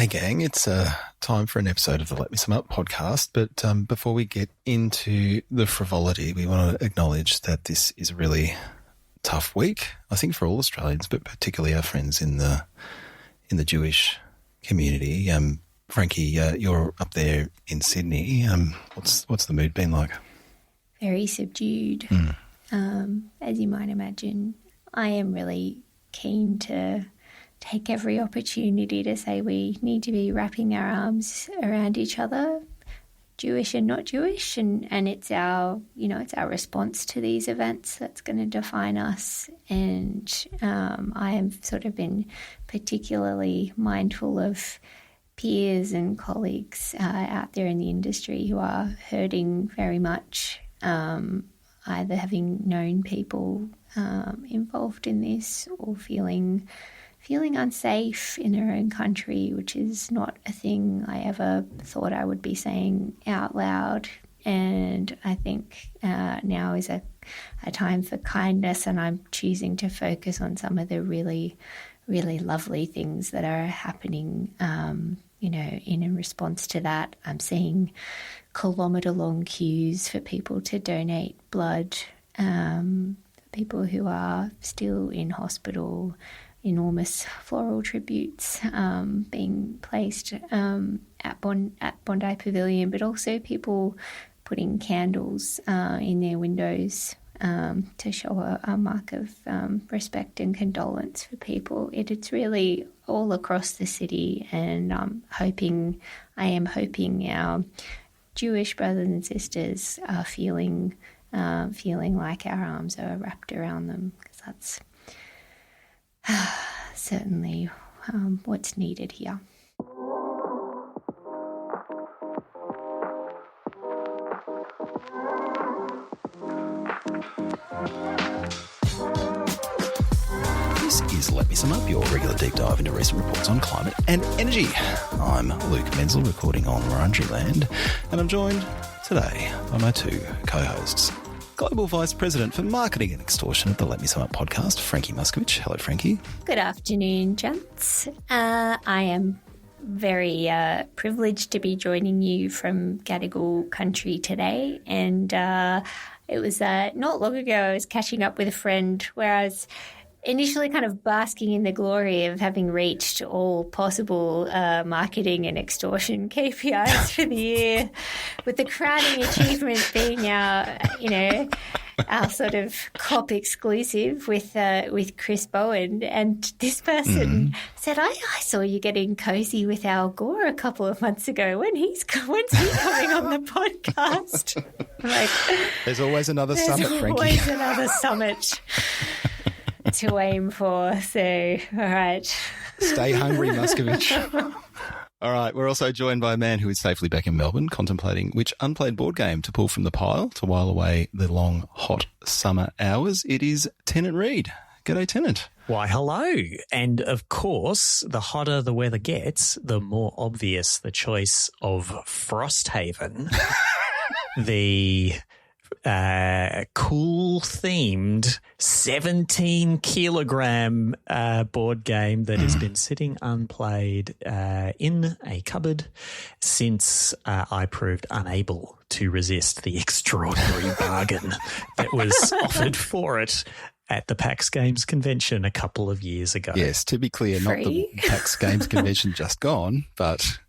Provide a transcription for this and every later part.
Hey gang, it's time for an episode of the Let Me Sum Up podcast, but before we get into the frivolity, we want to acknowledge that this is a really tough week, I think for all Australians, but particularly our friends in the Jewish community. Frankie, you're up there in Sydney. What's the mood been like? Very subdued. As you might imagine, I am really keen to take every opportunity to say we need to be wrapping our arms around each other, Jewish and not Jewish, and it's our response to these events that's going to define us. And I have sort of been particularly mindful of peers and colleagues out there in the industry who are hurting very much, either having known people involved in this or feeling unsafe in their own country, which is not a thing I ever thought I would be saying out loud. And I think now is a time for kindness, and I'm choosing to focus on some of the really, really lovely things that are happening, in response to that. I'm seeing kilometre-long queues for people to donate blood, people who are still in hospital, enormous floral tributes being placed at Bondi Pavilion, but also people putting candles in their windows to show a mark of respect and condolence for people. It's really all across the city, and I am hoping our Jewish brothers and sisters are feeling like our arms are wrapped around them, because that's certainly what's needed here. This is Let Me Sum Up, your regular deep dive into recent reports on climate and energy. I'm Luke Menzel, recording on Wurundjeri land, and I'm joined today by my two co-hosts. Global Vice President for Marketing and Extortion of the Let Me Sum Up podcast, Frankie Muscovich. Hello, Frankie. Good afternoon, gents. I am very privileged to be joining you from Gadigal country today. And it was not long ago I was catching up with a friend where I was initially kind of basking in the glory of having reached all possible marketing and extortion KPIs for the year, with the crowning achievement being our sort of COP exclusive with Chris Bowen. And this person said, I saw you getting cozy with Al Gore a couple of months ago. When's he coming on the podcast? I'm like, there's always another summit, Frankie. There's always another summit to aim for. So, all right. Stay hungry, Muscovich. All right, we're also joined by a man who is safely back in Melbourne, contemplating which unplayed board game to pull from the pile to while away the long, hot summer hours. It is Tennant Reid. G'day, Tennant. Why, hello. And, of course, the hotter the weather gets, the more obvious the choice of Frosthaven, the cool-themed 17-kilogram board game that has been sitting unplayed in a cupboard since I proved unable to resist the extraordinary bargain that was offered for it at the PAX Games Convention a couple of years ago. Yes, to be clear, not the PAX Games Convention just gone, but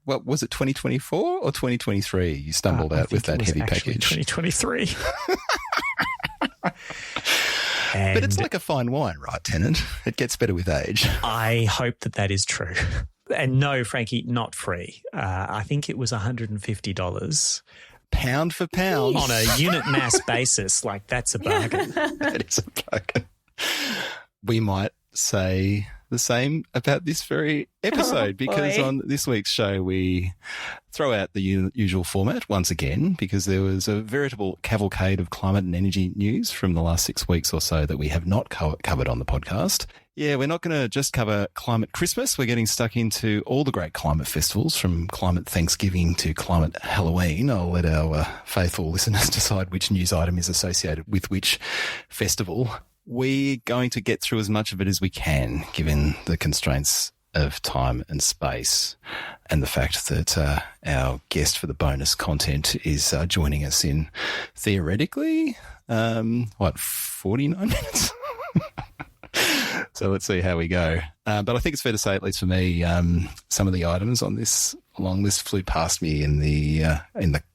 what was it, 2024 or 2023? You stumbled out with that heavy package. 2023. But it's like a fine wine, right, Tennant? It gets better with age. I hope that is true. And no, Frankie, not free. I think it was $150. Pound for pound. On a unit mass basis, like that's a bargain. That is a bargain. We might say the same about this very episode because on this week's show we throw out the usual format once again because there was a veritable cavalcade of climate and energy news from the last 6 weeks or so that we have not covered on the podcast. Yeah, we're not going to just cover Climate Christmas. We're getting stuck into all the great climate festivals, from Climate Thanksgiving to Climate Halloween. I'll let our faithful listeners decide which news item is associated with which festival. We're going to get through as much of it as we can, given the constraints of time and space, and the fact that our guest for the bonus content is joining us in theoretically, 49 minutes? So let's see how we go. But I think it's fair to say, at least for me, some of the items on this long list flew past me in the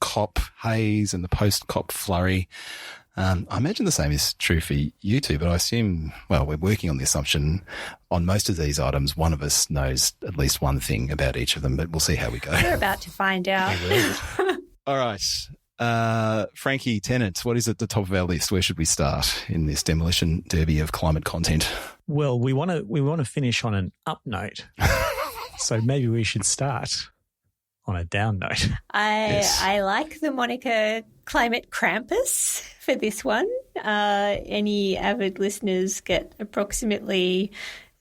COP haze and the post-COP flurry. I imagine the same is true for you two, but I assume, well, we're working on the assumption on most of these items, one of us knows at least one thing about each of them, but we'll see how we go. We're about to find out. All right. Frankie Tennant, what is at the top of our list? Where should we start in this demolition derby of climate content? Well, we want to finish on an up note, so maybe we should start on a down note. I like the moniker Climate Krampus for this one. Any avid listeners get approximately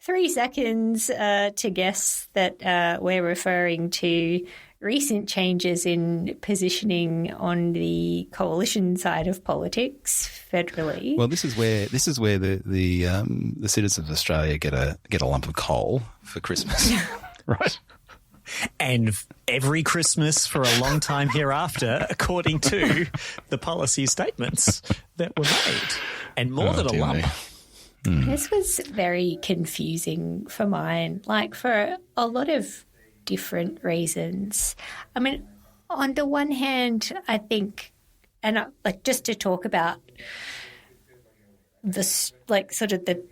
3 seconds to guess that we're referring to recent changes in positioning on the coalition side of politics federally. Well, this is where the citizens of Australia get a lump of coal for Christmas, right? And every Christmas for a long time hereafter, according to the policy statements that were made, and more than a lump. This was very confusing for mine, like for a lot of different reasons. I mean, on the one hand, I think, and like just to talk about this, like sort of the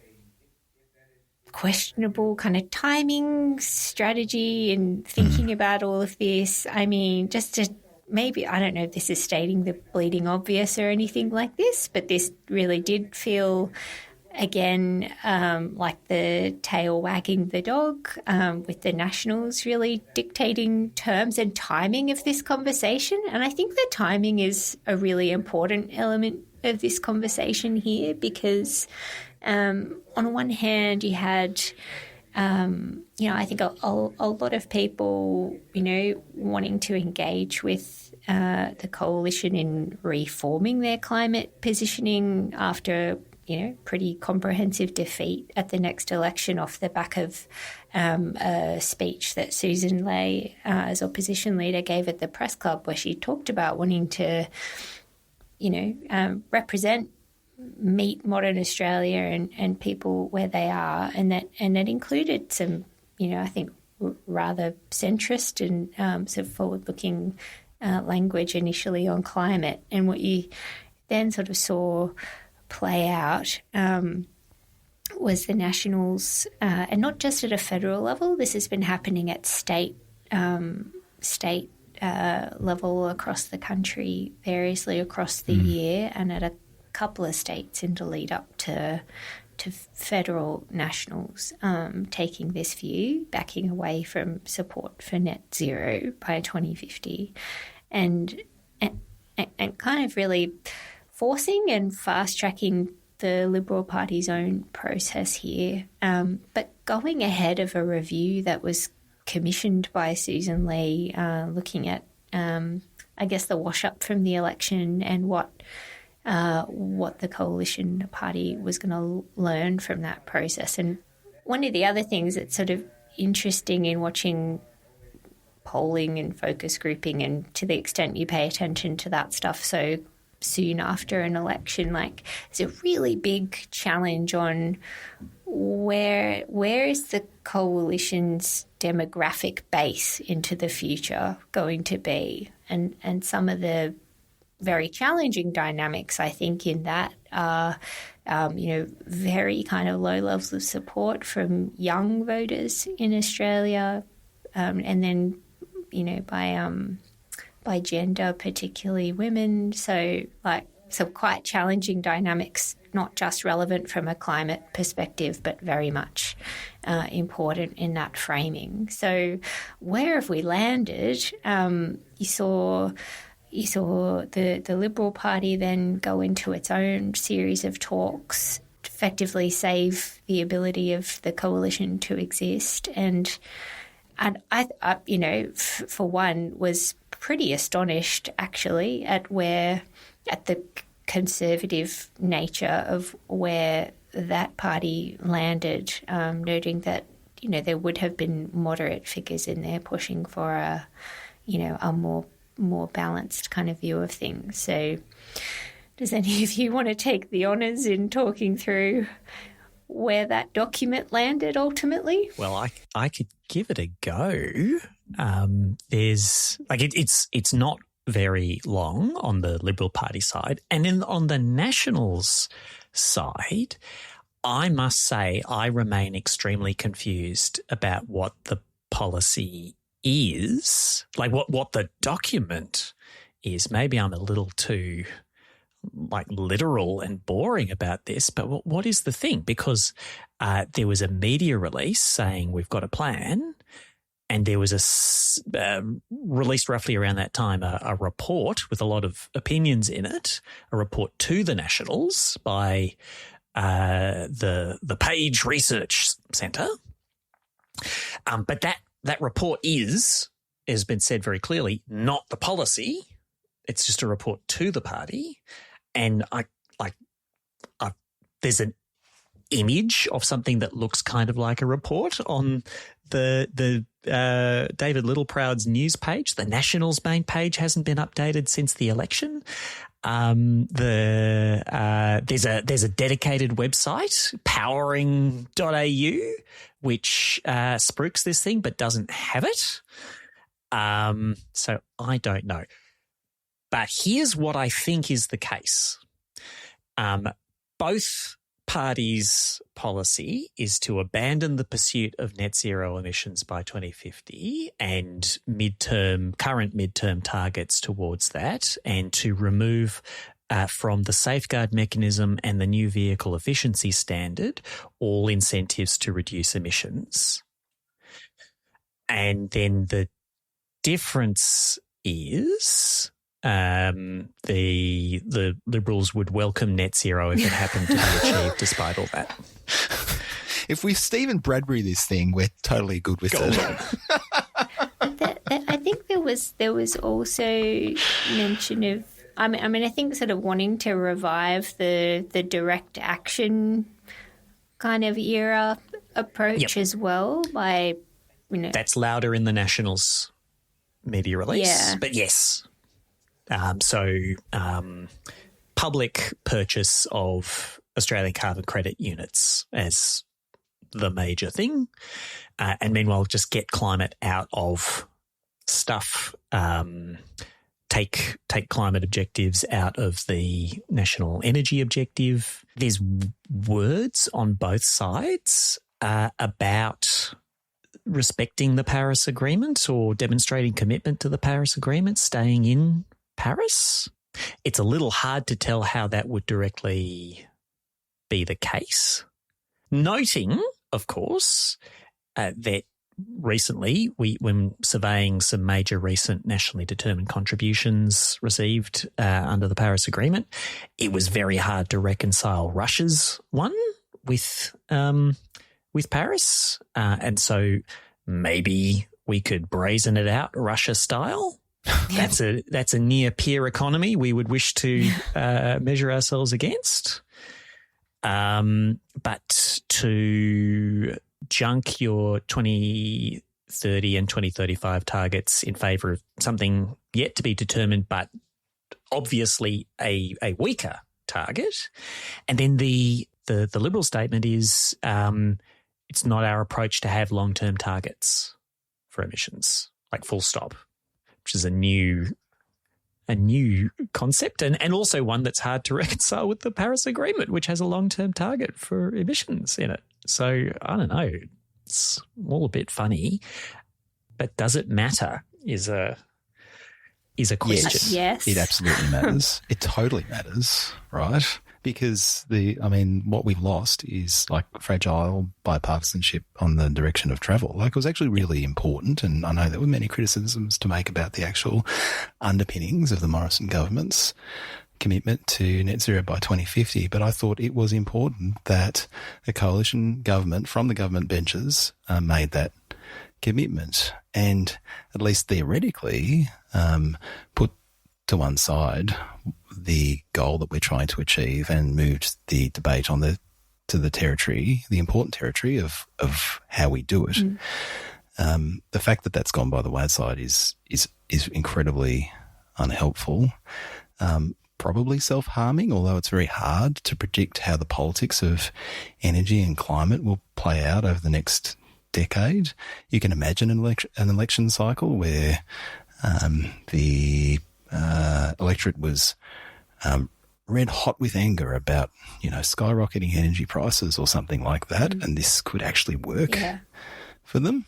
questionable kind of timing strategy and thinking about all of this. I mean, just to maybe, I don't know if this is stating the bleeding obvious or anything like this, but this really did feel, again, like the tail wagging the dog, with the Nationals really dictating terms and timing of this conversation. And I think the timing is a really important element of this conversation here because on one hand you had, I think a lot of people, wanting to engage with the coalition in reforming their climate positioning after pretty comprehensive defeat at the next election off the back of a speech that Susan Ley, as opposition leader, gave at the press club where she talked about wanting to, meet modern Australia and people where they are, and that included some, I think rather centrist and sort of forward-looking language initially on climate. And what you then sort of saw play out was the Nationals, and not just at a federal level. This has been happening at state level across the country, variously across the year, and at a couple of states in the lead up to federal Nationals taking this view, backing away from support for net zero by 2050, and kind of really forcing and fast-tracking the Liberal Party's own process here, but going ahead of a review that was commissioned by Susan Ley, looking at, I guess, the wash-up from the election and what the coalition party was going to learn from that process. And one of the other things that's sort of interesting in watching polling and focus grouping, and to the extent you pay attention to that stuff so soon after an election, like it's a really big challenge on where is the coalition's demographic base into the future going to be, and some of the very challenging dynamics, I think, in that are, very kind of low levels of support from young voters in Australia, and then, by gender, particularly women. So, like, some quite challenging dynamics, not just relevant from a climate perspective, but very much important in that framing. So, where have we landed? You saw the Liberal Party then go into its own series of talks, effectively save the ability of the coalition to exist. And I for one, was pretty astonished actually at the conservative nature of where that party landed, noting that, there would have been moderate figures in there pushing for a more balanced kind of view of things. So does any of you want to take the honours in talking through where that document landed ultimately? Well, I could give it a go. It's not very long on the Liberal Party side, and on the Nationals side, I must say I remain extremely confused about what the policy is, like what the document is. Maybe I'm a little too literal and boring about this, but what is the thing? Because there was a media release saying we've got a plan, and there was released roughly around that time a report with a lot of opinions in it, a report to the Nationals by the Page Research Centre. But that report has been said very clearly, not the policy. It's just a report to the party. And there's an image of something that looks kind of like a report on the David Littleproud's news page. The Nationals main page hasn't been updated since the election. There's a dedicated website, powering.au, which spruiks this thing but doesn't have it. So I don't know. But here's what I think is the case. Both parties' policy is to abandon the pursuit of net zero emissions by 2050 and current midterm targets towards that, and to remove from the safeguard mechanism and the new vehicle efficiency standard all incentives to reduce emissions. And then the difference is the Liberals would welcome net zero if it happened to be achieved despite all that. If we Stephen Bradbury this thing, we're totally good with it. I think there was also mention of, I think sort of wanting to revive the direct action kind of era approach as well by, That's louder in the Nationals media release. Yeah. But yes. Public purchase of Australian carbon credit units as the major thing. And meanwhile, just get climate out of stuff. Take climate objectives out of the national energy objective. There's words on both sides about respecting the Paris Agreement or demonstrating commitment to the Paris Agreement, staying in Paris. It's a little hard to tell how that would directly be the case. Noting, of course, that recently, when surveying some major recent nationally determined contributions received under the Paris Agreement, it was very hard to reconcile Russia's one with Paris. And so maybe we could brazen it out Russia style. That's a near peer economy we would wish to measure ourselves against. But to junk your 2030 and 2035 targets in favour of something yet to be determined, but obviously a weaker target. And then the Liberal statement is it's not our approach to have long-term targets for emissions, like full stop, which is a new concept and also one that's hard to reconcile with the Paris Agreement, which has a long-term target for emissions in it. So I don't know. It's all a bit funny, but does it matter is a question. Yes. It absolutely matters. It totally matters, right? Because what we've lost is like fragile bipartisanship on the direction of travel. Like, it was actually really important, and I know there were many criticisms to make about the actual underpinnings of the Morrison government's commitment to net zero by 2050, but I thought it was important that a coalition government from the government benches made that commitment, and at least theoretically put to one side the goal that we're trying to achieve and moved the debate on the to the territory, the important territory of how we do it. The fact that that's gone by the wayside is incredibly unhelpful. Probably self-harming, although it's very hard to predict how the politics of energy and climate will play out over the next decade. You can imagine an election cycle where the electorate was red hot with anger about, skyrocketing energy prices or something like that, and this could actually work for them.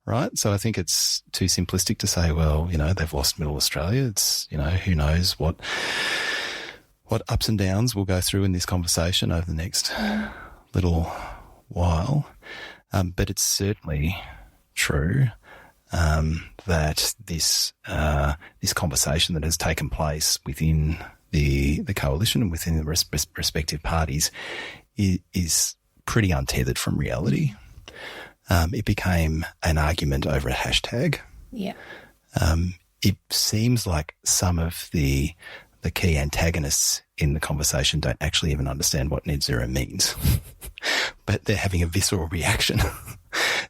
Right. So I think it's too simplistic to say, well, they've lost Middle Australia. It's, who knows what ups and downs we'll go through in this conversation over the next little while. But it's certainly true that this conversation that has taken place within the coalition and within the respective parties is pretty untethered from reality. It became an argument over a hashtag. Yeah. It seems like some of the key antagonists in the conversation don't actually even understand what net zero means, but they're having a visceral reaction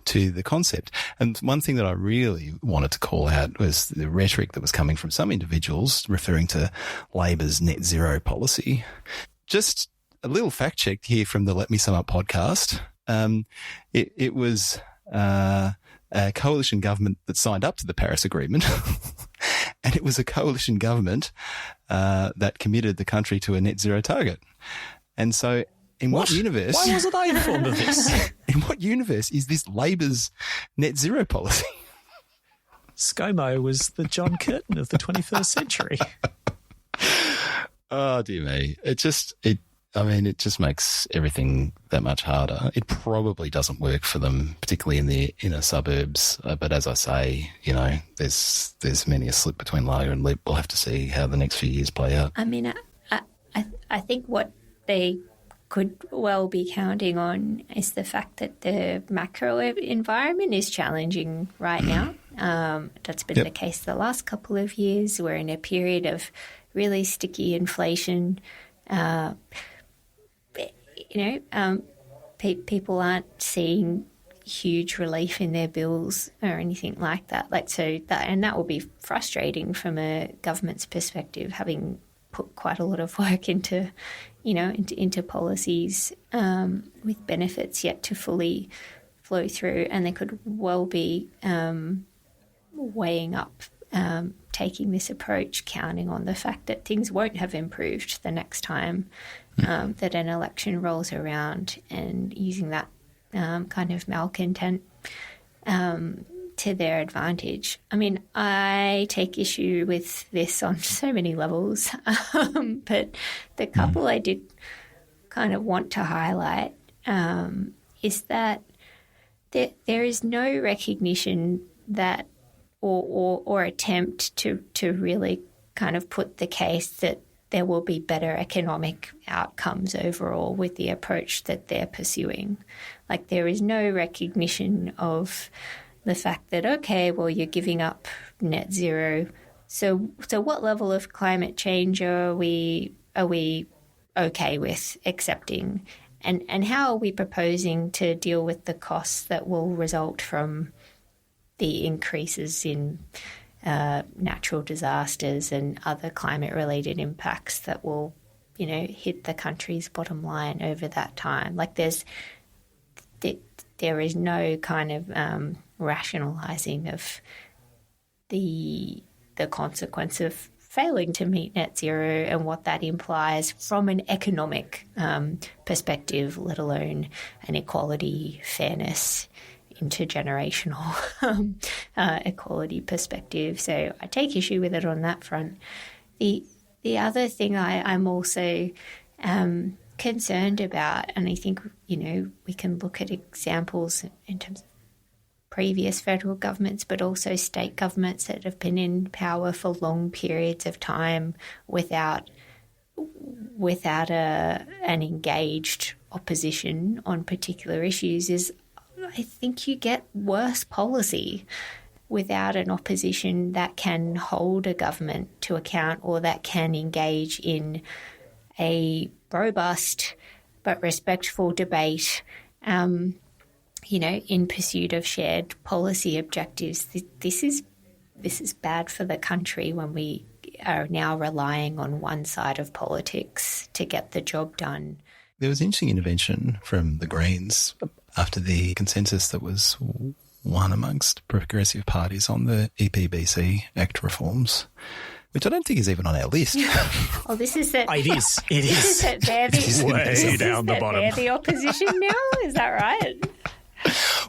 to the concept. And one thing that I really wanted to call out was the rhetoric that was coming from some individuals referring to Labor's net zero policy. Just a little fact check here from the Let Me Sum Up podcast. It was a coalition government that signed up to the Paris Agreement, and it was a coalition government that committed the country to a net zero target. And so, in what universe? Why wasn't I informed of this? In what universe is this Labor's net zero policy? ScoMo was the John Curtin of the 21st century. Oh dear me! It just makes everything that much harder. It probably doesn't work for them, particularly in the inner suburbs. But as I say, there's many a slip between lager and lip. We'll have to see how the next few years play out. I mean, I think what they could well be counting on is the fact that the macro environment is challenging right now. That's been the case the last couple of years. We're in a period of really sticky inflation. People aren't seeing huge relief in their bills or anything like that. That will be frustrating from a government's perspective, having put quite a lot of work into policies with benefits yet to fully flow through, and they could well be weighing up taking this approach, counting on the fact that things won't have improved the next time that an election rolls around, and using that kind of malcontent to their advantage. I mean, I take issue with this on so many levels, but the couple I did kind of want to highlight is that there is no recognition that or attempt to really kind of put the case that there will be better economic outcomes overall with the approach that they're pursuing. Like, there is no recognition of the fact that, okay, well, you're giving up net zero. So what level of climate change are we okay with accepting? And how are we proposing to deal with the costs that will result from the increases in natural disasters and other climate-related impacts that will, hit the country's bottom line over that time? Like, there is no kind of rationalising of the consequence of failing to meet net zero and what that implies from an economic perspective, let alone an equality, fairness, intergenerational equality perspective. So I take issue with it on that front. The other thing I'm also concerned about, and I think, we can look at examples in terms of previous federal governments, but also state governments that have been in power for long periods of time without an engaged opposition on particular issues, is I think you get worse policy without an opposition that can hold a government to account, or that can engage in a robust but respectful debate, in pursuit of shared policy objectives. This is bad for the country when we are now relying on one side of politics to get the job done. There was interesting intervention from the Greens after the consensus that was won amongst progressive parties on the EPBC Act reforms, which I don't think is even on our list. Oh, this is that. It is. It is. They're way down the bottom. They're the opposition now. Is that right?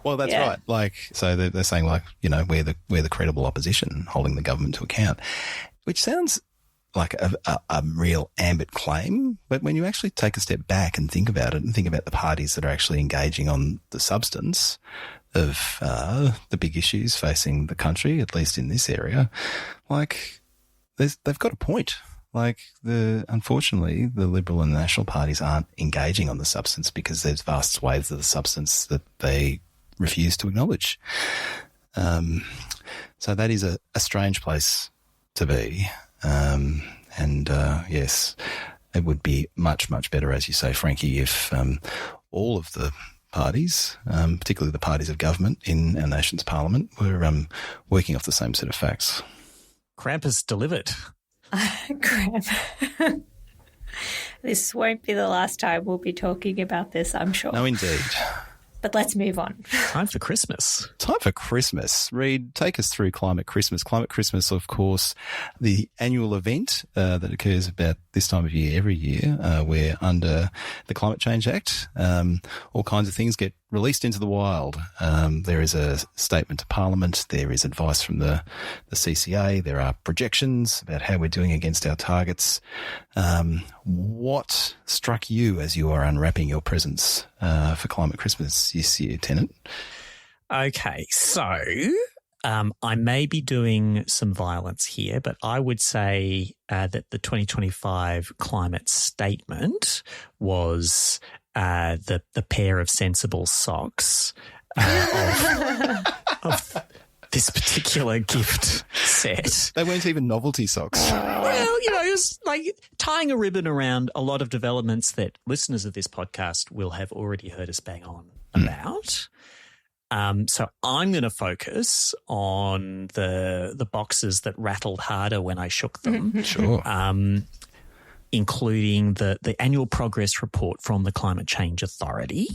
Well, that's right. So they're saying we're the credible opposition holding the government to account, which sounds like a real ambit claim. But when you actually take a step back and think about it and think about the parties that are actually engaging on the substance of the big issues facing the country, at least in this area, they've got a point. Unfortunately, the Liberal and the National parties aren't engaging on the substance because there's vast swathes of the substance that they refuse to acknowledge. So that is a strange place to be. Yes, it would be much, much better, as you say, Frankie, if all of the parties, particularly the parties of government in our nation's parliament, were working off the same set of facts. Krampus delivered. Crap. This won't be the last time we'll be talking about this, I'm sure. No, indeed. But let's move on. Time for Christmas. Time for Christmas. Reid, take us through Climate Christmas. Climate Christmas, of course, the annual event that occurs about this time of year every year, where under the Climate Change Act, all kinds of things get released into the wild. There is a statement to Parliament. There is advice from the CCA. There are projections about how we're doing against our targets. What struck you as you are unwrapping your presents for Climate Christmas this year, Tennant? Okay, so I may be doing some violence here, but I would say that the 2025 climate statement was the pair of sensible socks of this particular gift set. They weren't even novelty socks. Well, it was like tying a ribbon around a lot of developments that listeners of this podcast will have already heard us bang on about. So I'm going to focus on the boxes that rattled harder when I shook them. Sure. Including the annual progress report from the Climate Change Authority,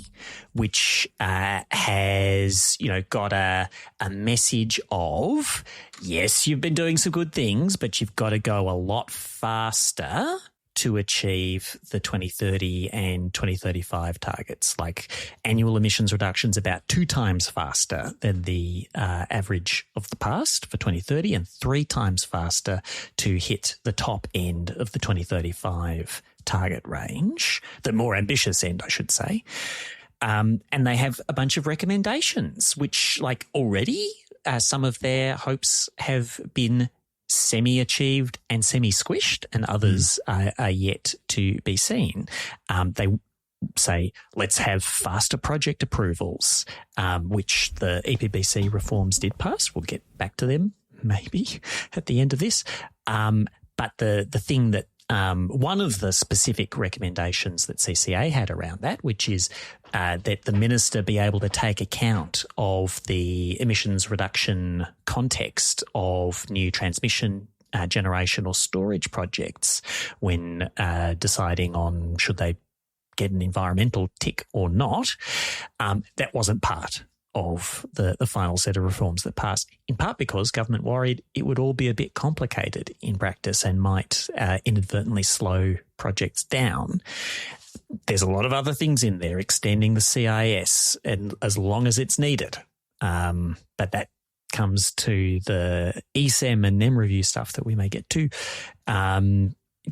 which has, got a message of, yes, you've been doing some good things, but you've got to go a lot faster to achieve the 2030 and 2035 targets. Like annual emissions reductions about 2 times faster than the average of the past for 2030 and 3 times faster to hit the top end of the 2035 target range, the more ambitious end, I should say. And they have a bunch of recommendations, which already some of their hopes have been semi-achieved and semi-squished, and others are yet to be seen. They say, let's have faster project approvals, which the EPBC reforms did pass. We'll get back to them maybe at the end of this. But the thing that one of the specific recommendations that CCA had around that, which is that the minister be able to take account of the emissions reduction context of new transmission, generation or storage projects when deciding on should they get an environmental tick or not. That wasn't part of the final set of reforms that passed, in part because government worried it would all be a bit complicated in practice and might inadvertently slow projects down. There's a lot of other things in there, extending the CIS and as long as it's needed. But that comes to the ESEM and NEM review stuff that we may get to.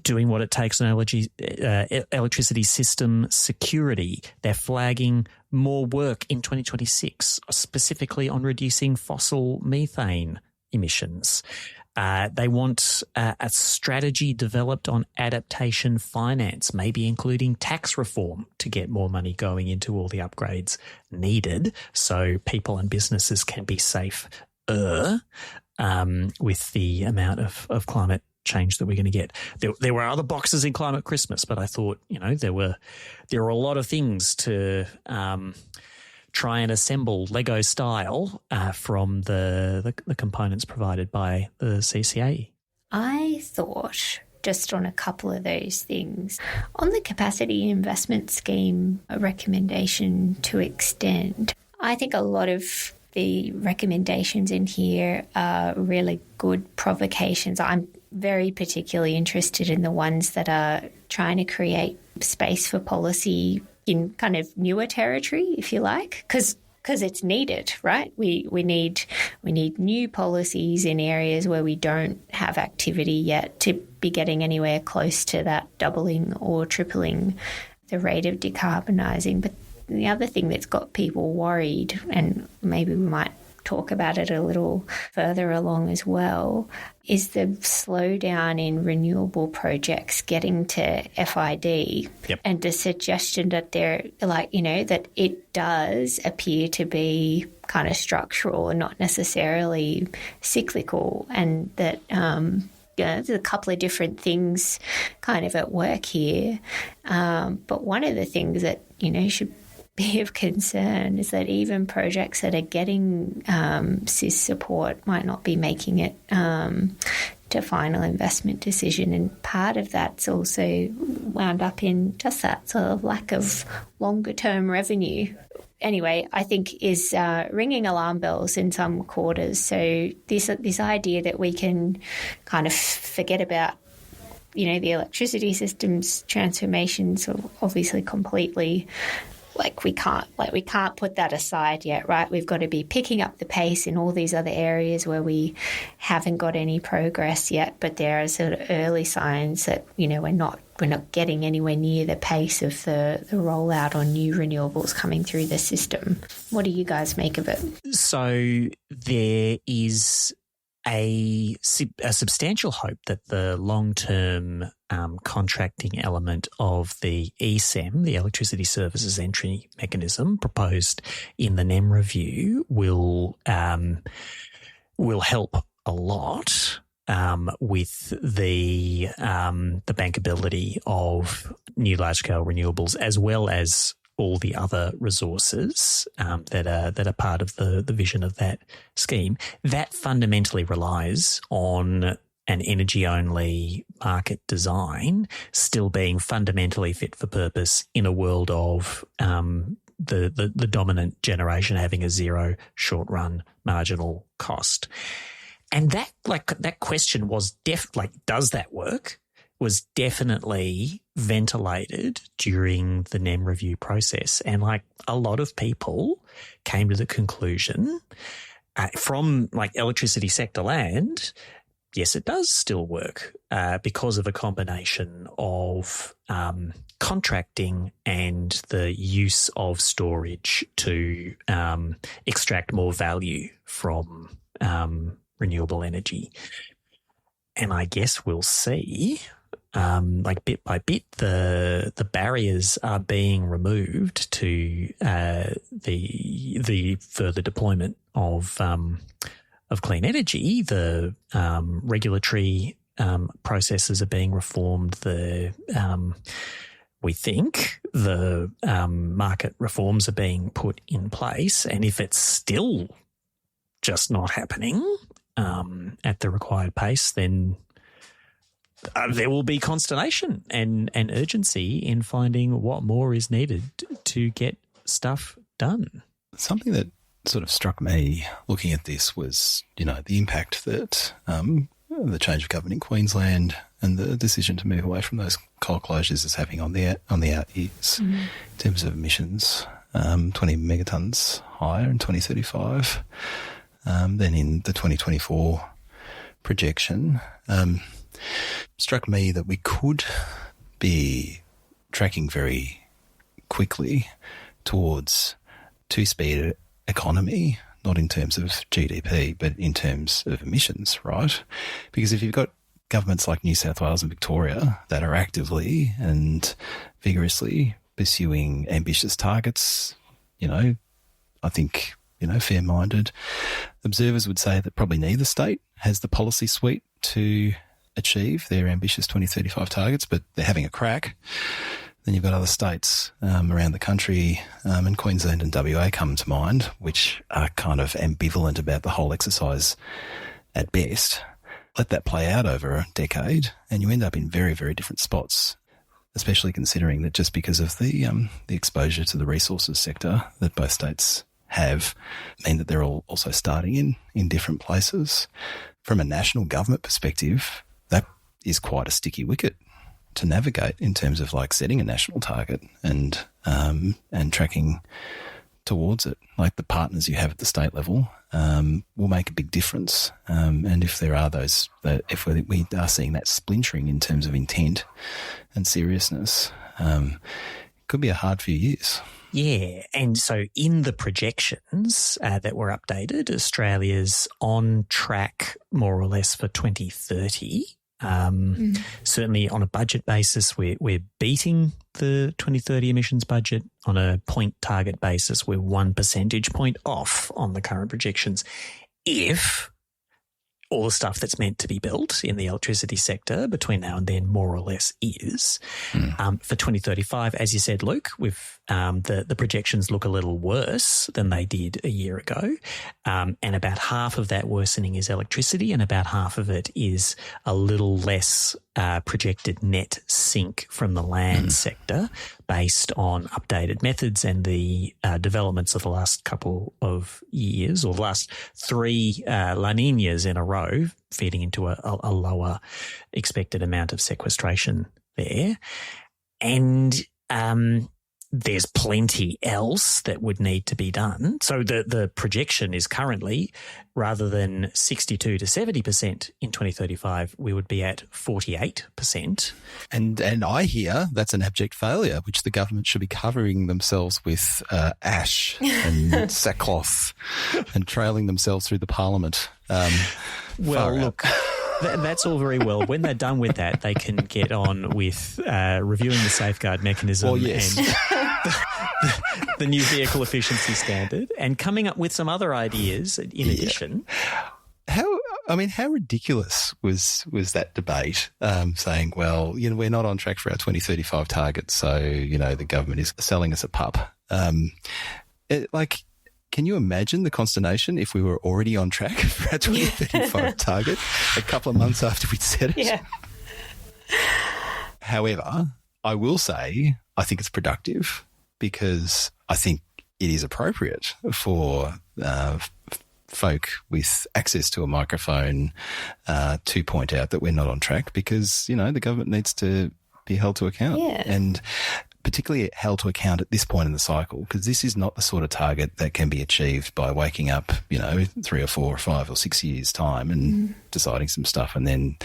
Doing what it takes on electricity system security. They're flagging more work in 2026, specifically on reducing fossil methane emissions. They want a strategy developed on adaptation finance, maybe including tax reform to get more money going into all the upgrades needed so people and businesses can be safe with the amount of climate change that we're going to get. There were other boxes in Climate Christmas, but I thought, there were a lot of things to try and assemble Lego style from the components provided by the CCA. I thought, just on a couple of those things, on the capacity investment scheme, a recommendation to extend, I think a lot of the recommendations in here are really good provocations. I'm very particularly interested in the ones that are trying to create space for policy in kind of newer territory, if you like, because it's needed, right? We need new policies in areas where we don't have activity yet to be getting anywhere close to that doubling or tripling the rate of decarbonising. But the other thing that's got people worried, and maybe we might talk about it a little further along as well, is the slowdown in renewable projects getting to FID. Yep. And the suggestion that that it does appear to be kind of structural and not necessarily cyclical, and that there's a couple of different things kind of at work here. But one of the things that, should be of concern is that even projects that are getting SIS support might not be making it to final investment decision. And part of that's also wound up in just that sort of lack of longer-term revenue. Anyway, I think is ringing alarm bells in some quarters. So this idea that we can kind of forget about the electricity system's transformation, so obviously completely. We can't put that aside yet, right? We've got to be picking up the pace in all these other areas where we haven't got any progress yet, but there are sort of early signs that, we're not getting anywhere near the pace of the rollout on new renewables coming through the system. What do you guys make of it? So there is a substantial hope that the long-term contracting element of the ESEM, the Electricity Services Entry Mechanism, proposed in the NEM review will help a lot with the bankability of new large-scale renewables, as well as all the other resources that are part of the vision of that scheme. That fundamentally relies on an energy-only market design still being fundamentally fit for purpose in a world of the dominant generation having a zero short-run marginal cost. And that question was does that work? Was definitely ventilated during the NEM review process. And a lot of people came to the conclusion from electricity sector land, yes, it does still work because of a combination of contracting and the use of storage to extract more value from renewable energy. And I guess we'll see. Bit by bit, the barriers are being removed to the further deployment of clean energy. The regulatory processes are being reformed. We think the market reforms are being put in place, and if it's still just not happening at the required pace, then there will be consternation and urgency in finding what more is needed to get stuff done. Something that sort of struck me looking at this was, the impact that the change of government in Queensland and the decision to move away from those coal closures is having on the out years in terms of emissions, 20 megatons higher in 2035 than in the 2024 projection. Struck me that we could be tracking very quickly towards two-speed economy, not in terms of GDP, but in terms of emissions, right? Because if you've got governments like New South Wales and Victoria that are actively and vigorously pursuing ambitious targets, I think, fair-minded observers would say that probably neither state has the policy suite to achieve their ambitious 2035 targets, but they're having a crack. Then you've got other states around the country, and Queensland and WA come to mind, which are kind of ambivalent about the whole exercise at best. Let that play out over a decade, and you end up in very, very different spots, especially considering that just because of the exposure to the resources sector that both states have, mean that they're all also starting in different places. From a national government perspective, that is quite a sticky wicket to navigate in terms of like setting a national target and tracking towards it. Like the partners you have at the state level will make a big difference. And if there are those, if we are seeing that splintering in terms of intent and seriousness, it could be a hard few years. Yeah, and so in the projections that were updated, Australia's on track more or less for 2030. Certainly on a budget basis, we're beating the 2030 emissions budget. On a point target basis, we're 1 percentage point off on the current projections. If all the stuff that's meant to be built in the electricity sector between now and then more or less is. For 2035, as you said, Luke, with the projections look a little worse than they did a year ago. And about half of that worsening is electricity and about half of it is a little less projected net sink from the land sector based on updated methods and the developments of the last couple of years, or the last 3 La Niñas in a row, feeding into a lower expected amount of sequestration there. And there's plenty else that would need to be done. So the projection is currently, rather than 62 to 70% in 2035, we would be at 48%. And I hear that's an abject failure, which the government should be covering themselves with ash and sackcloth and trailing themselves through the parliament. Well, look, that's all very well. When they're done with that, they can get on with reviewing the safeguard mechanism and the new vehicle efficiency standard, and coming up with some other ideas in addition. How ridiculous was that debate, saying, well, we're not on track for our 2035 target, so, the government is selling us a pup. Can you imagine the consternation if we were already on track for our 2035 target a couple of months after we'd set it? Yeah. However, I will say I think it's productive, because I think it is appropriate for folk with access to a microphone to point out that we're not on track, because, the government needs to be held to account. Yeah. And particularly held to account at this point in the cycle, because this is not the sort of target that can be achieved by waking up, 3 or 4 or 5 or 6 years' time and deciding some stuff and then,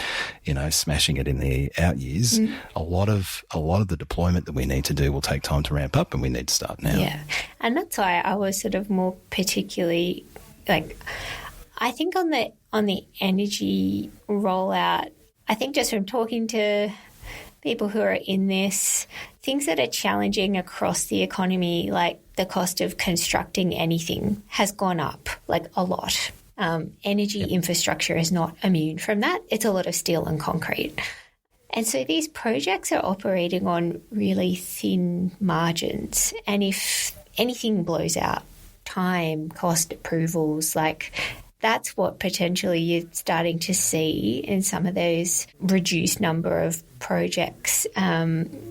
smashing it in the out years. A lot of the deployment that we need to do will take time to ramp up, and we need to start now. Yeah. And that's why I was sort of more particularly, I think on the energy rollout, I think just from talking to people who are in this, things that are challenging across the economy, like the cost of constructing anything has gone up a lot. Energy infrastructure is not immune from that. It's a lot of steel and concrete. And so these projects are operating on really thin margins. And if anything blows out, time, cost, approvals, that's what potentially you're starting to see in some of those reduced number of projects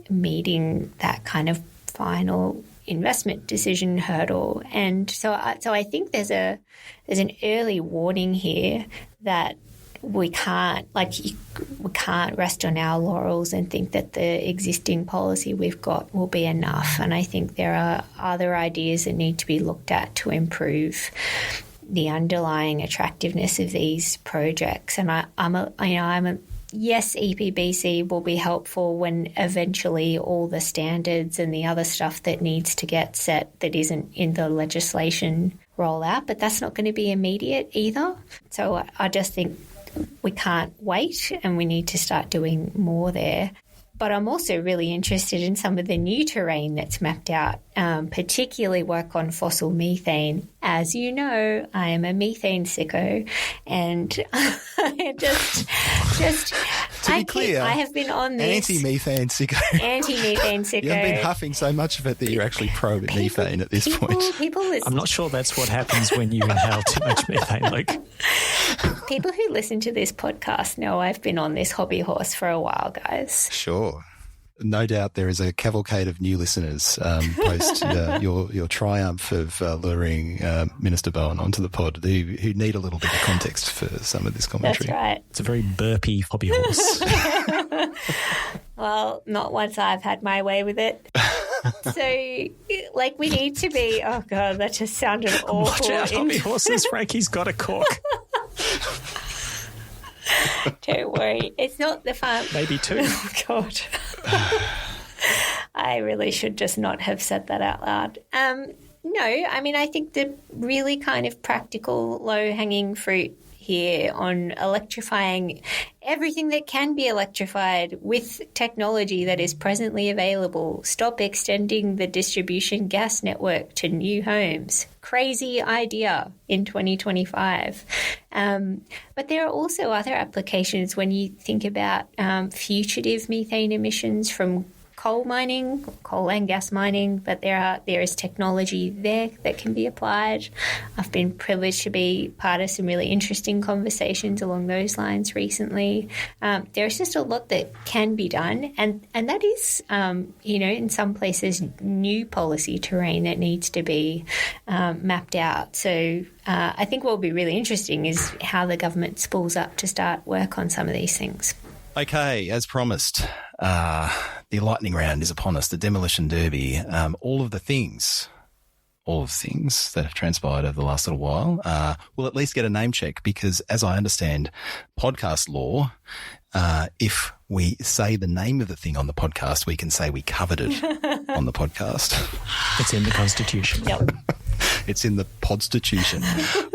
meeting that kind of final investment decision hurdle. And so I think there's an early warning here that we can't rest on our laurels and think that the existing policy we've got will be enough. And I think there are other ideas that need to be looked at to improve the underlying attractiveness of these projects. And yes, EPBC will be helpful when eventually all the standards and the other stuff that needs to get set that isn't in the legislation roll out, but that's not going to be immediate either. So I just think we can't wait, and we need to start doing more there. But I'm also really interested in some of the new terrain that's mapped out, particularly work on fossil methane. As you know, I am a methane sicko, and To be clear, I have been on this anti-methane sicko. Anti-methane sicko. You've been huffing so much of it that you're actually pro-methane at this point. People listen. I'm not sure that's what happens when you inhale too much methane, Luke. People who listen to this podcast know I've been on this hobby horse for a while, guys. Sure. No doubt there is a cavalcade of new listeners post your triumph of luring Minister Bowen onto the pod who need a little bit of context for some of this commentary. That's right. It's a very burpy hobby horse. Well, not once I've had my way with it. So, like, we need to be... Oh, God, that just sounded awful. Watch out, hobby horses. Frankie's got a cork. Don't worry. It's not the farm. Maybe two. Oh, God. I really should just not have said that out loud. No, I mean, I think the really kind of practical, low-hanging fruit here on electrifying everything that can be electrified with technology that is presently available. Stop extending the distribution gas network to new homes. Crazy idea in 2025. But there are also other applications when you think about fugitive methane emissions from coal mining, coal and gas mining, but there is technology there that can be applied. I've been privileged to be part of some really interesting conversations along those lines recently. There's just a lot that can be done, and that is, in some places, new policy terrain that needs to be mapped out. So I think what will be really interesting is how the government spools up to start work on some of these things. Okay, as promised, the lightning round is upon us, the demolition derby. All of the things that have transpired over the last little while will at least get a name check because, as I understand podcast law, if we say the name of the thing on the podcast, we can say we covered it on the podcast. It's in the Constitution. Yep. It's in the Podstitution.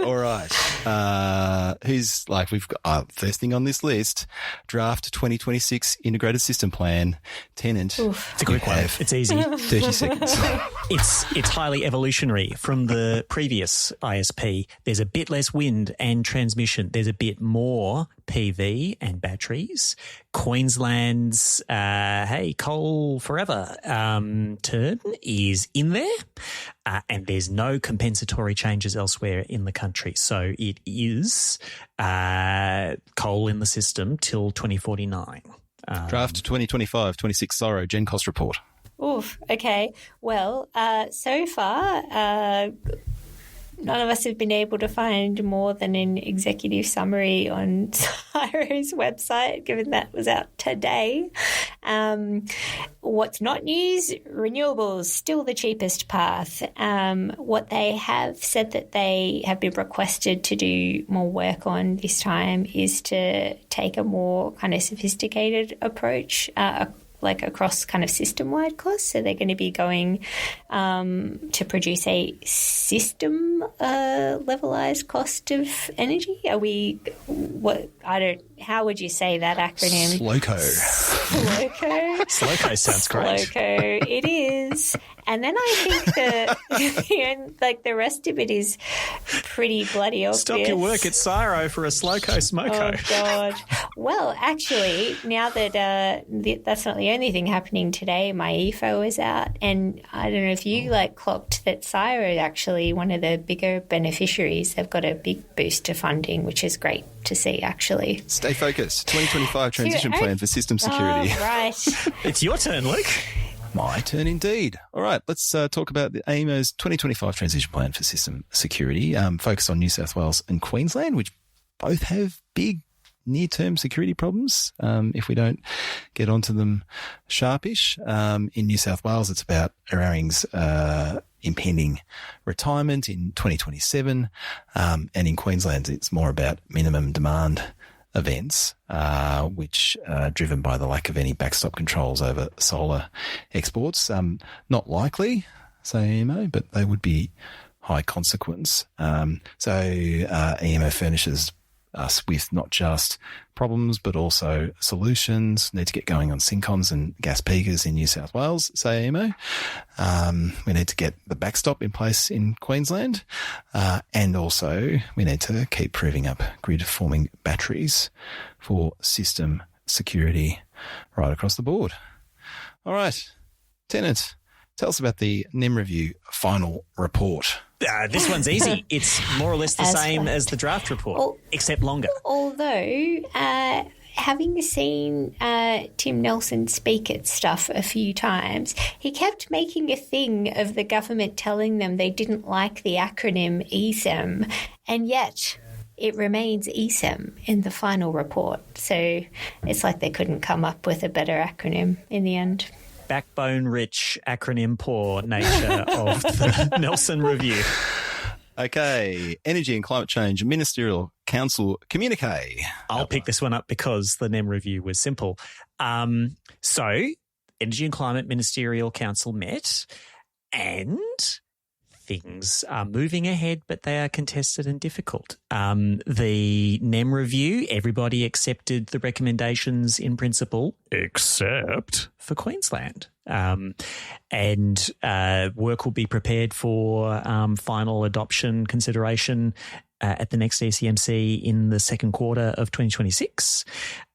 All right. We've got first thing on this list, draft 2026 integrated system plan, tenant. Oof. It's a quick one. It's easy. 30 seconds. It's highly evolutionary from the previous ISP. There's a bit less wind and transmission. There's a bit more PV and batteries. Queensland's coal forever turn is in there, and there's no compensatory changes elsewhere in the country. So it is coal in the system till 2049. Draft 2025-26 SIRO Gen Cost Report. Oof. Okay. Well, so far, none of us have been able to find more than an executive summary on CSIRO's website, given that was out today. What's not news? Renewables, still the cheapest path. What they have said that they have been requested to do more work on this time is to take a more kind of sophisticated approach across kind of system-wide costs. So they're going to be going to produce a system levelized cost of energy. How would you say that acronym? SLOCO. SLOCO sounds great. SLOCO, it is. And then I think the rest of it is pretty bloody obvious. Stop your work at CSIRO for a SLOCO SMOCO. Oh, God. Well, actually, now that that's not the only thing happening today, my EFO is out. And I don't know if you clocked that CSIRO is actually one of the bigger beneficiaries. They've got a big boost to funding, which is great to see, actually. Stay focused. 2025 transition plan for system security. Oh, right. It's your turn, Luke. My turn indeed. All right, let's talk about the AEMO's 2025 transition plan for system security, focused on New South Wales and Queensland, which both have big near-term security problems if we don't get onto them sharpish. In New South Wales, it's about Eraring's impending retirement in 2027, and in Queensland, it's more about minimum demand events, which are driven by the lack of any backstop controls over solar exports. Not likely, say EMO, but they would be high consequence. So EMO furnishes us with not just problems, but also solutions. Need to get going on syncons and gas peakers in New South Wales, say AEMO. We need to get the backstop in place in Queensland. And also we need to keep proving up grid-forming batteries for system security right across the board. All right, Tennant, tell us about the NEM Review final report. This one's easy. It's more or less the same as the draft report, except longer. Although, having seen Tim Nelson speak at stuff a few times, he kept making a thing of the government telling them they didn't like the acronym ESEM, and yet it remains ESEM in the final report. So it's like they couldn't come up with a better acronym in the end. Backbone-rich, acronym-poor nature of the Nelson Review. Okay, Energy and Climate Change Ministerial Council communique. I'll pick this one up because the NEM Review was simple. So, Energy and Climate Ministerial Council met and things are moving ahead, but they are contested and difficult. The NEM Review, everybody accepted the recommendations in principle, except for Queensland. And work will be prepared for final adoption consideration at the next ECMC in the second quarter of 2026.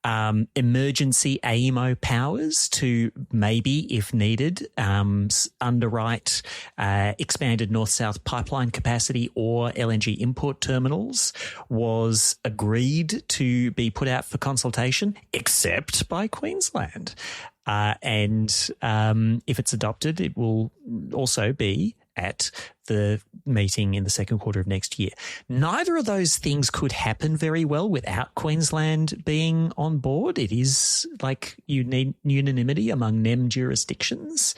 Emergency AEMO powers to maybe, if needed, underwrite expanded north-south pipeline capacity or LNG import terminals was agreed to be put out for consultation, except by Queensland. And if it's adopted, it will also be at the meeting in the second quarter of next year. Neither of those things could happen very well without Queensland being on board. It is like you need unanimity among NEM jurisdictions.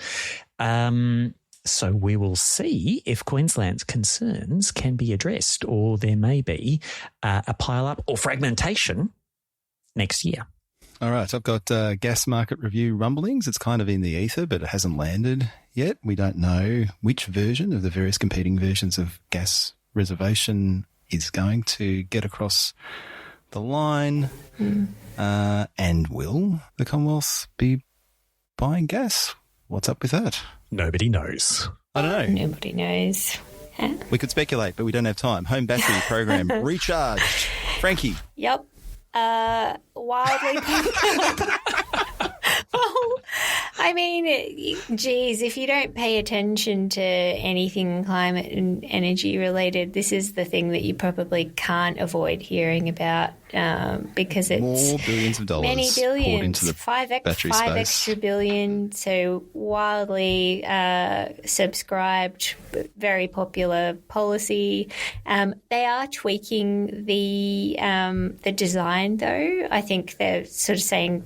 So we will see if Queensland's concerns can be addressed, or there may be a pile-up or fragmentation next year. All right, I've got gas market review rumblings. It's kind of in the ether, but it hasn't landed yet. We don't know which version of the various competing versions of gas reservation is going to get across the line. And will the Commonwealth be buying gas? What's up with that? Nobody knows. I don't know. Nobody knows. We could speculate, but we don't have time. Home battery program recharged. Frankie. Yep. Wildly popular. Well, I mean, geez, if you don't pay attention to anything climate and energy related, this is the thing that you probably can't avoid hearing about because it's more billions of dollars, many billions, poured into the five space. extra billion. So wildly subscribed, very popular policy. They are tweaking the design, though. I think they're sort of saying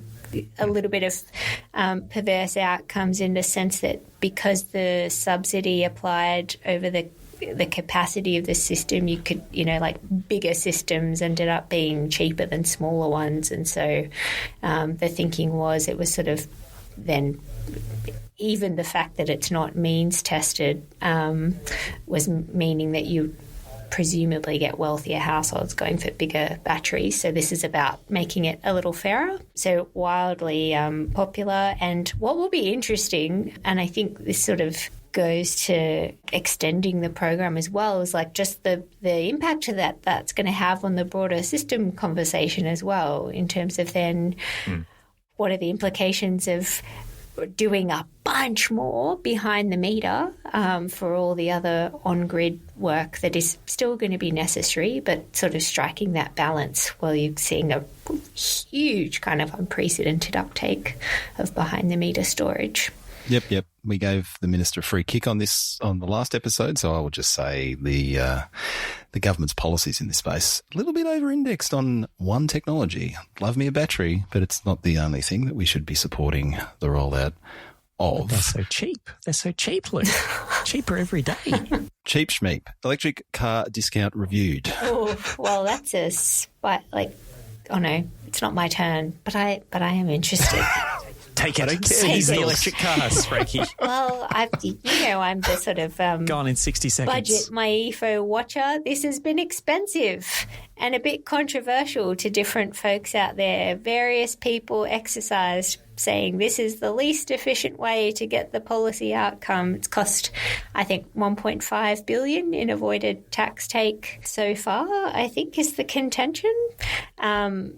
a little bit of perverse outcomes in the sense that because the subsidy applied over the capacity of the system, you could, like bigger systems ended up being cheaper than smaller ones. And so the thinking was it was sort of then even the fact that it's not means tested was meaning that you presumably get wealthier households going for bigger batteries. So this is about making it a little fairer. So wildly popular. And what will be interesting, and I think this sort of goes to extending the program as well, is like just the impact that's going to have on the broader system conversation as well, in terms of then what are the implications of doing a bunch more behind the meter for all the other on-grid work that is still going to be necessary, but sort of striking that balance while you're seeing a huge kind of unprecedented uptake of behind-the-meter storage. Yep. We gave the Minister a free kick on this on the last episode, so I will just say the government's policies in this space a little bit over-indexed on one technology. Love me a battery, but it's not the only thing that we should be supporting the rollout of. They're so cheap. They're so cheap, Luke. Cheaper every day. Cheap schmeep. Electric car discount reviewed. Oh, well, that's a spot. Oh no, it's not my turn, but I am interested. Take it. Seize the electric cars, Frankie. Well, I'm the sort of gone in 60 seconds. budget my EFO watcher. This has been expensive, and a bit controversial to different folks out there. Various people exercised saying this is the least efficient way to get the policy outcome. It's cost, I think, $1.5 billion in avoided tax take so far, I think is the contention.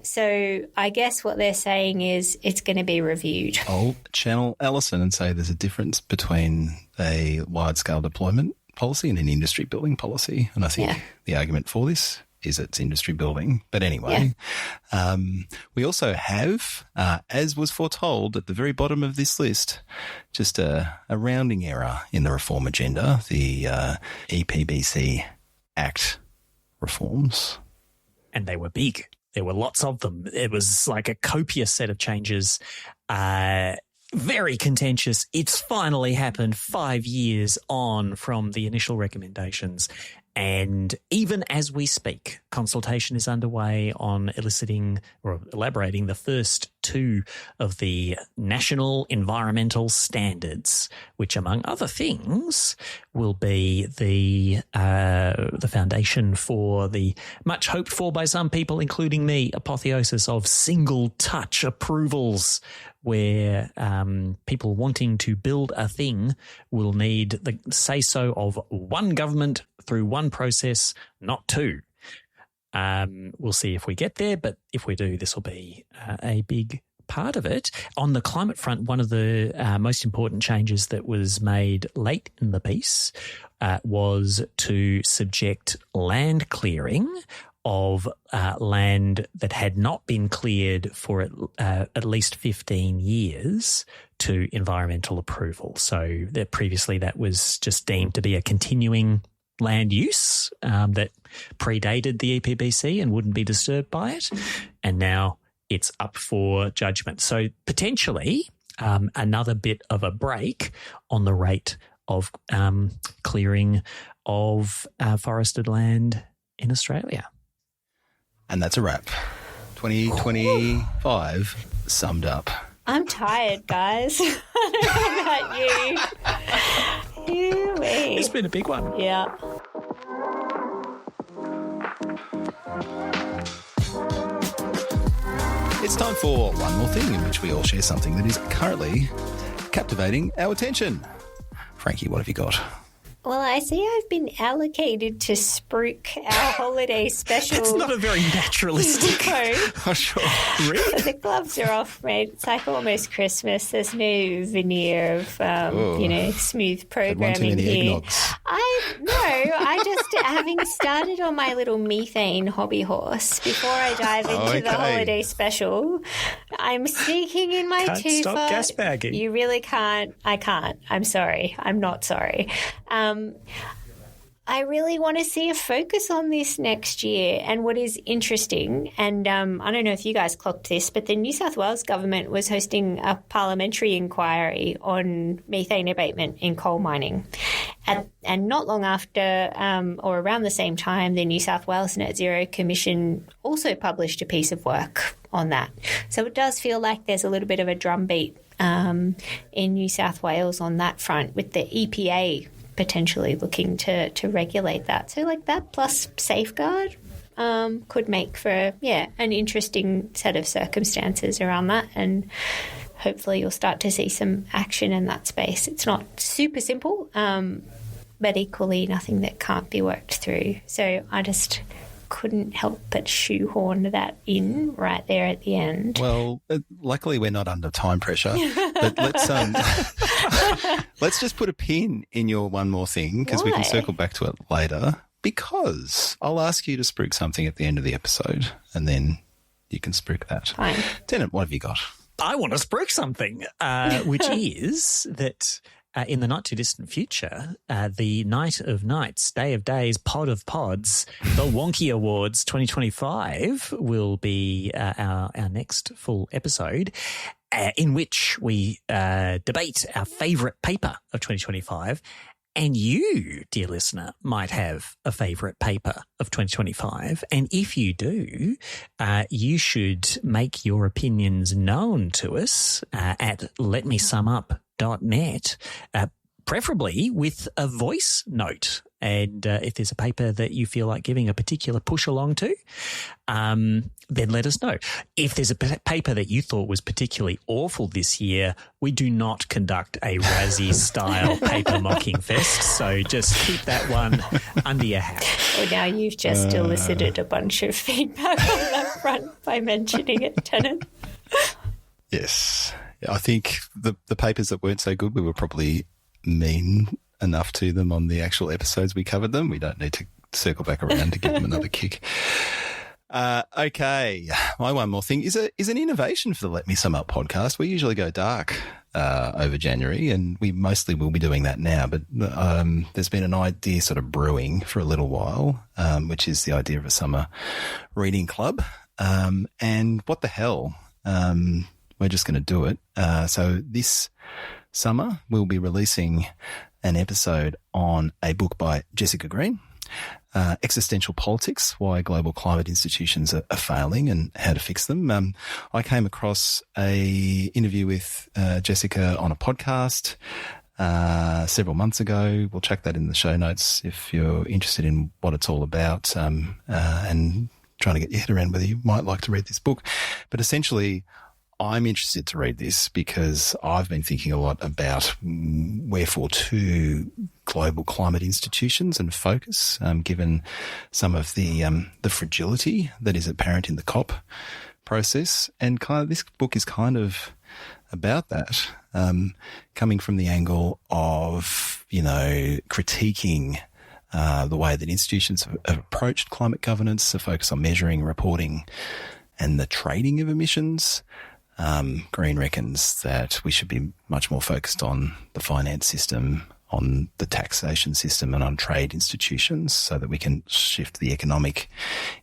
So I guess what they're saying is it's going to be reviewed. I'll channel Alison and say there's a difference between a wide-scale deployment policy and an industry building policy. And I think the argument for this is it's industry building. But anyway, we also have, as was foretold at the very bottom of this list, just a rounding error in the reform agenda, the EPBC Act reforms. And they were big. There were lots of them. It was like a copious set of changes, very contentious. It's finally happened 5 years on from the initial recommendations. And even as we speak, consultation is underway on eliciting or elaborating the first two of the national environmental standards, which, among other things, will be the foundation for the much hoped for by some people, including me, apotheosis of single touch approvals, where people wanting to build a thing will need the say-so of one government through one process, not two. We'll see if we get there, but if we do, this will be a big part of it. On the climate front, one of the most important changes that was made late in the piece was to subject land clearing of land that had not been cleared for at least 15 years to environmental approval. So that previously that was just deemed to be a continuing land use that predated the EPBC and wouldn't be disturbed by it. And now it's up for judgment. So potentially another bit of a break on the rate of clearing of forested land in Australia. And that's a wrap. 2025 summed up. I'm tired, guys. I don't know about you. It's been a big one. Yeah. It's time for one more thing in which we all share something that is currently captivating our attention. Frankie, what have you got? Well, I see I've been allocated to Spruik, our holiday special. It's not a very naturalistic. Oh, sure. Really? The gloves are off, mate. It's like almost Christmas. There's no veneer of, smooth programming here. I just, having started on my little methane hobby horse, before I dive into the holiday special, I'm sneaking in my Can't tufa. stop gas bagging. You really can't. I can't. I'm sorry. I'm not sorry. I really want to see a focus on this next year. And what is interesting, and I don't know if you guys clocked this, but the New South Wales government was hosting a parliamentary inquiry on methane abatement in coal mining. And not long after, or around the same time, the New South Wales Net Zero Commission also published a piece of work on that. So it does feel like there's a little bit of a drumbeat in New South Wales on that front, with the EPA potentially looking to regulate that. So like that plus safeguard could make for, an interesting set of circumstances around that. And hopefully you'll start to see some action in that space. It's not super simple, but equally nothing that can't be worked through. So I just couldn't help but shoehorn that in right there at the end. Well, luckily we're not under time pressure, but let's just put a pin in your one more thing, because we can circle back to it later, because I'll ask you to spruik something at the end of the episode and then you can spruik that. Fine. Tennant, what have you got? I want to spruik something, which is that in the not-too-distant future, the Night of Nights, Day of Days, Pod of Pods, the Wonky Awards 2025 will be our next full episode, in which we debate our favourite paper of 2025. And you, dear listener, might have a favourite paper of 2025. And if you do, you should make your opinions known to us at letmeSumUp.net, preferably with a voice note And if there's a paper that you feel like giving a particular push along to, then let us know. If there's a paper that you thought was particularly awful this year, we do not conduct a Razzie-style paper mocking fest, so just keep that one under your hat. Well, now you've just elicited a bunch of feedback on that front by mentioning it, Tennant. Yes. I think the papers that weren't so good, we were probably mean enough to them on the actual episodes we covered them. We don't need to circle back around to give them another kick. Okay. My one more thing is an innovation for the Let Me Sum Up podcast. We usually go dark over January, and we mostly will be doing that now, but there's been an idea sort of brewing for a little while, which is the idea of a summer reading club. And what the hell? We're just going to do it. So this summer we'll be releasing an episode on a book by Jessica Green, Existential Politics, Why Global Climate Institutions are Failing and How to Fix Them. I came across a interview with Jessica on a podcast several months ago. We'll check that in the show notes if you're interested in what it's all about, and trying to get your head around whether you might like to read this book. But essentially, I'm interested to read this because I've been thinking a lot about wherefore to global climate institutions and focus, given some of the fragility that is apparent in the COP process. And this book is kind of about that, coming from the angle of, critiquing the way that institutions have approached climate governance, a focus on measuring, reporting, and the trading of emissions. Green reckons that we should be much more focused on the finance system, on the taxation system, and on trade institutions so that we can shift the economic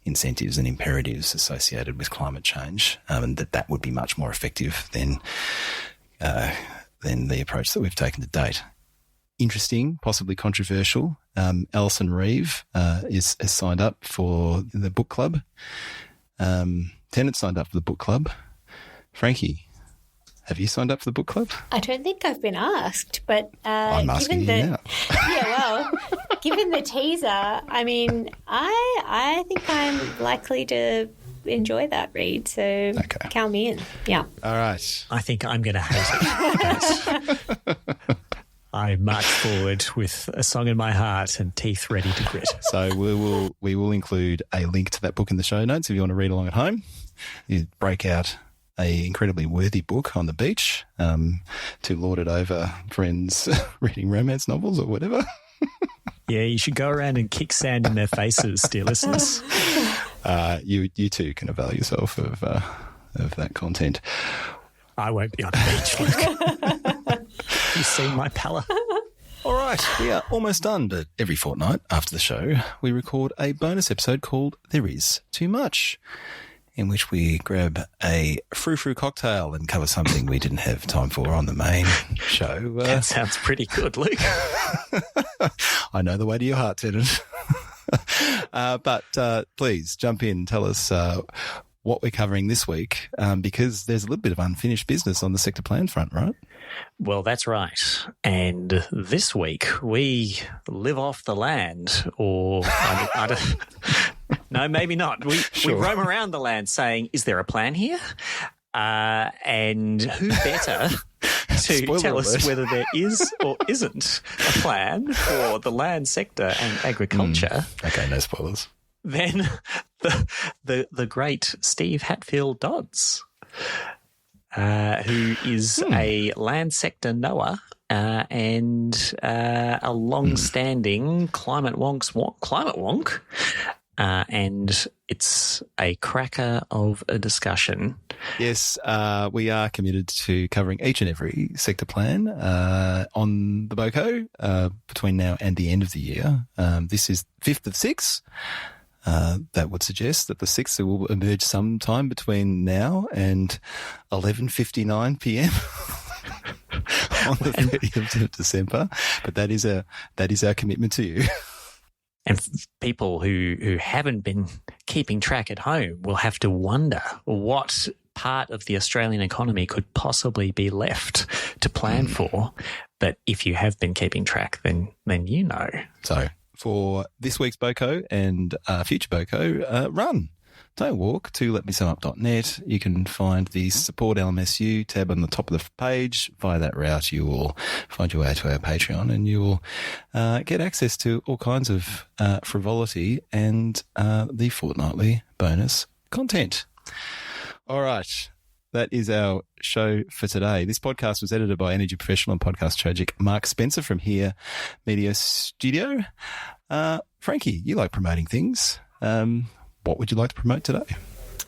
incentives and imperatives associated with climate change, and that would be much more effective than the approach that we've taken to date. Interesting, possibly controversial. Alison Reeve has signed up for the book club. Tennant signed up for the book club. Frankie, have you signed up for the book club? I don't think I've been asked, but I'm asking you now. Given the teaser, I mean, I think I'm likely to enjoy that read, so count me in. Yeah. All right. I think I'm going to hate it. I march forward with a song in my heart and teeth ready to grit. So we will include a link to that book in the show notes if you want to read along at home. You break out an incredibly worthy book on the beach to lord it over friends reading romance novels or whatever. Yeah, you should go around and kick sand in their faces, dear listeners. You too can avail yourself of that content. I won't be on the beach, Luke. You've seen my pallor. All right, we are almost done, but every fortnight after the show, we record a bonus episode called There Is Too Much, in which we grab a frou-frou cocktail and cover something we didn't have time for on the main show. That sounds pretty good, Luke. I know the way to your heart, Tennant. But please jump in, tell us what we're covering this week, because there's a little bit of unfinished business on the sector plan front, right? Well, that's right. And this week we live off the land, or I don't. No, maybe not. We roam around the land saying, is there a plan here? And who better to tell us whether there is or isn't a plan for the land sector and agriculture? Okay, no spoilers. Than the great Steve Hatfield-Dodds, who is a land sector knower and a long-standing climate wonk. And it's a cracker of a discussion. Yes, we are committed to covering each and every sector plan on the BoCo between now and the end of the year. This is 5th of 6. That would suggest that the 6th will emerge sometime between now and 11:59 p.m. on the 30th of December. But that is our commitment to you. And people who haven't been keeping track at home will have to wonder what part of the Australian economy could possibly be left to plan for. But if you have been keeping track, then you know. So for this week's BoCo and future BoCo, run. Don't walk to letmesumup.net. You can find the Support LMSU tab on the top of the page. Via that route, you will find your way to our Patreon and you will get access to all kinds of frivolity and the fortnightly bonus content. All right. That is our show for today. This podcast was edited by energy professional and podcast tragic Mark Spencer from Here Media Studio. Frankie, you like promoting things. What would you like to promote today?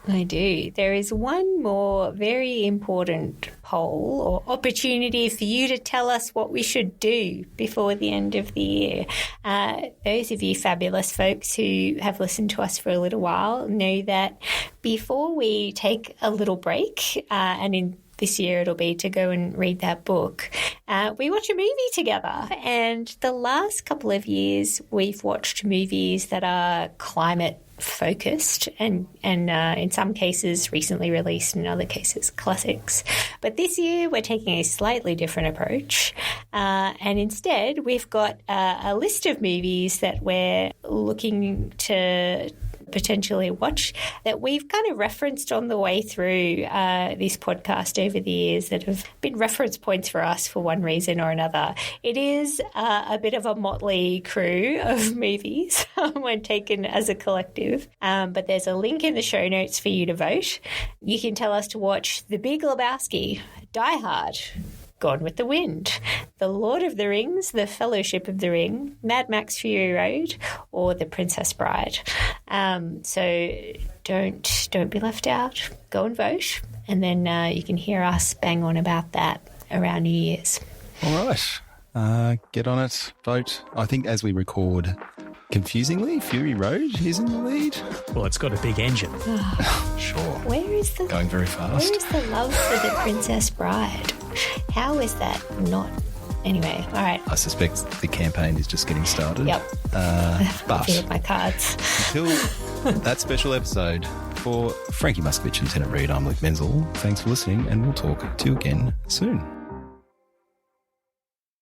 I do. There is one more very important poll or opportunity for you to tell us what we should do before the end of the year. Those of you fabulous folks who have listened to us for a little while know that before we take a little break, and in this year it'll be to go and read that book, we watch a movie together. And the last couple of years we've watched movies that are climate focused and in some cases recently released, in other cases classics. But this year we're taking a slightly different approach, and instead we've got a list of movies that we're looking to potentially watch that we've kind of referenced on the way through this podcast over the years that have been reference points for us for one reason or another. It is a bit of a motley crew of movies when taken as a collective, but there's a link in the show notes for you to vote. You can tell us to watch The Big Lebowski, Die Hard, Gone with the Wind, The Lord of the Rings, The Fellowship of the Ring, Mad Max Fury Road, or The Princess Bride. So don't be left out. Go and vote, and then you can hear us bang on about that around New Year's. All right. Get on it. Vote. I think as we record, confusingly, Fury Road is in the lead. Well, it's got a big engine. Sure. Where is the going very fast? Where is the love for The Princess Bride? How is that not? Anyway, all right. I suspect the campaign is just getting started. Yep. But Feed my cards. until that special episode, for Frankie Muskovich and Tennant Reid, I'm Luke Menzel. Thanks for listening, and we'll talk to you again soon.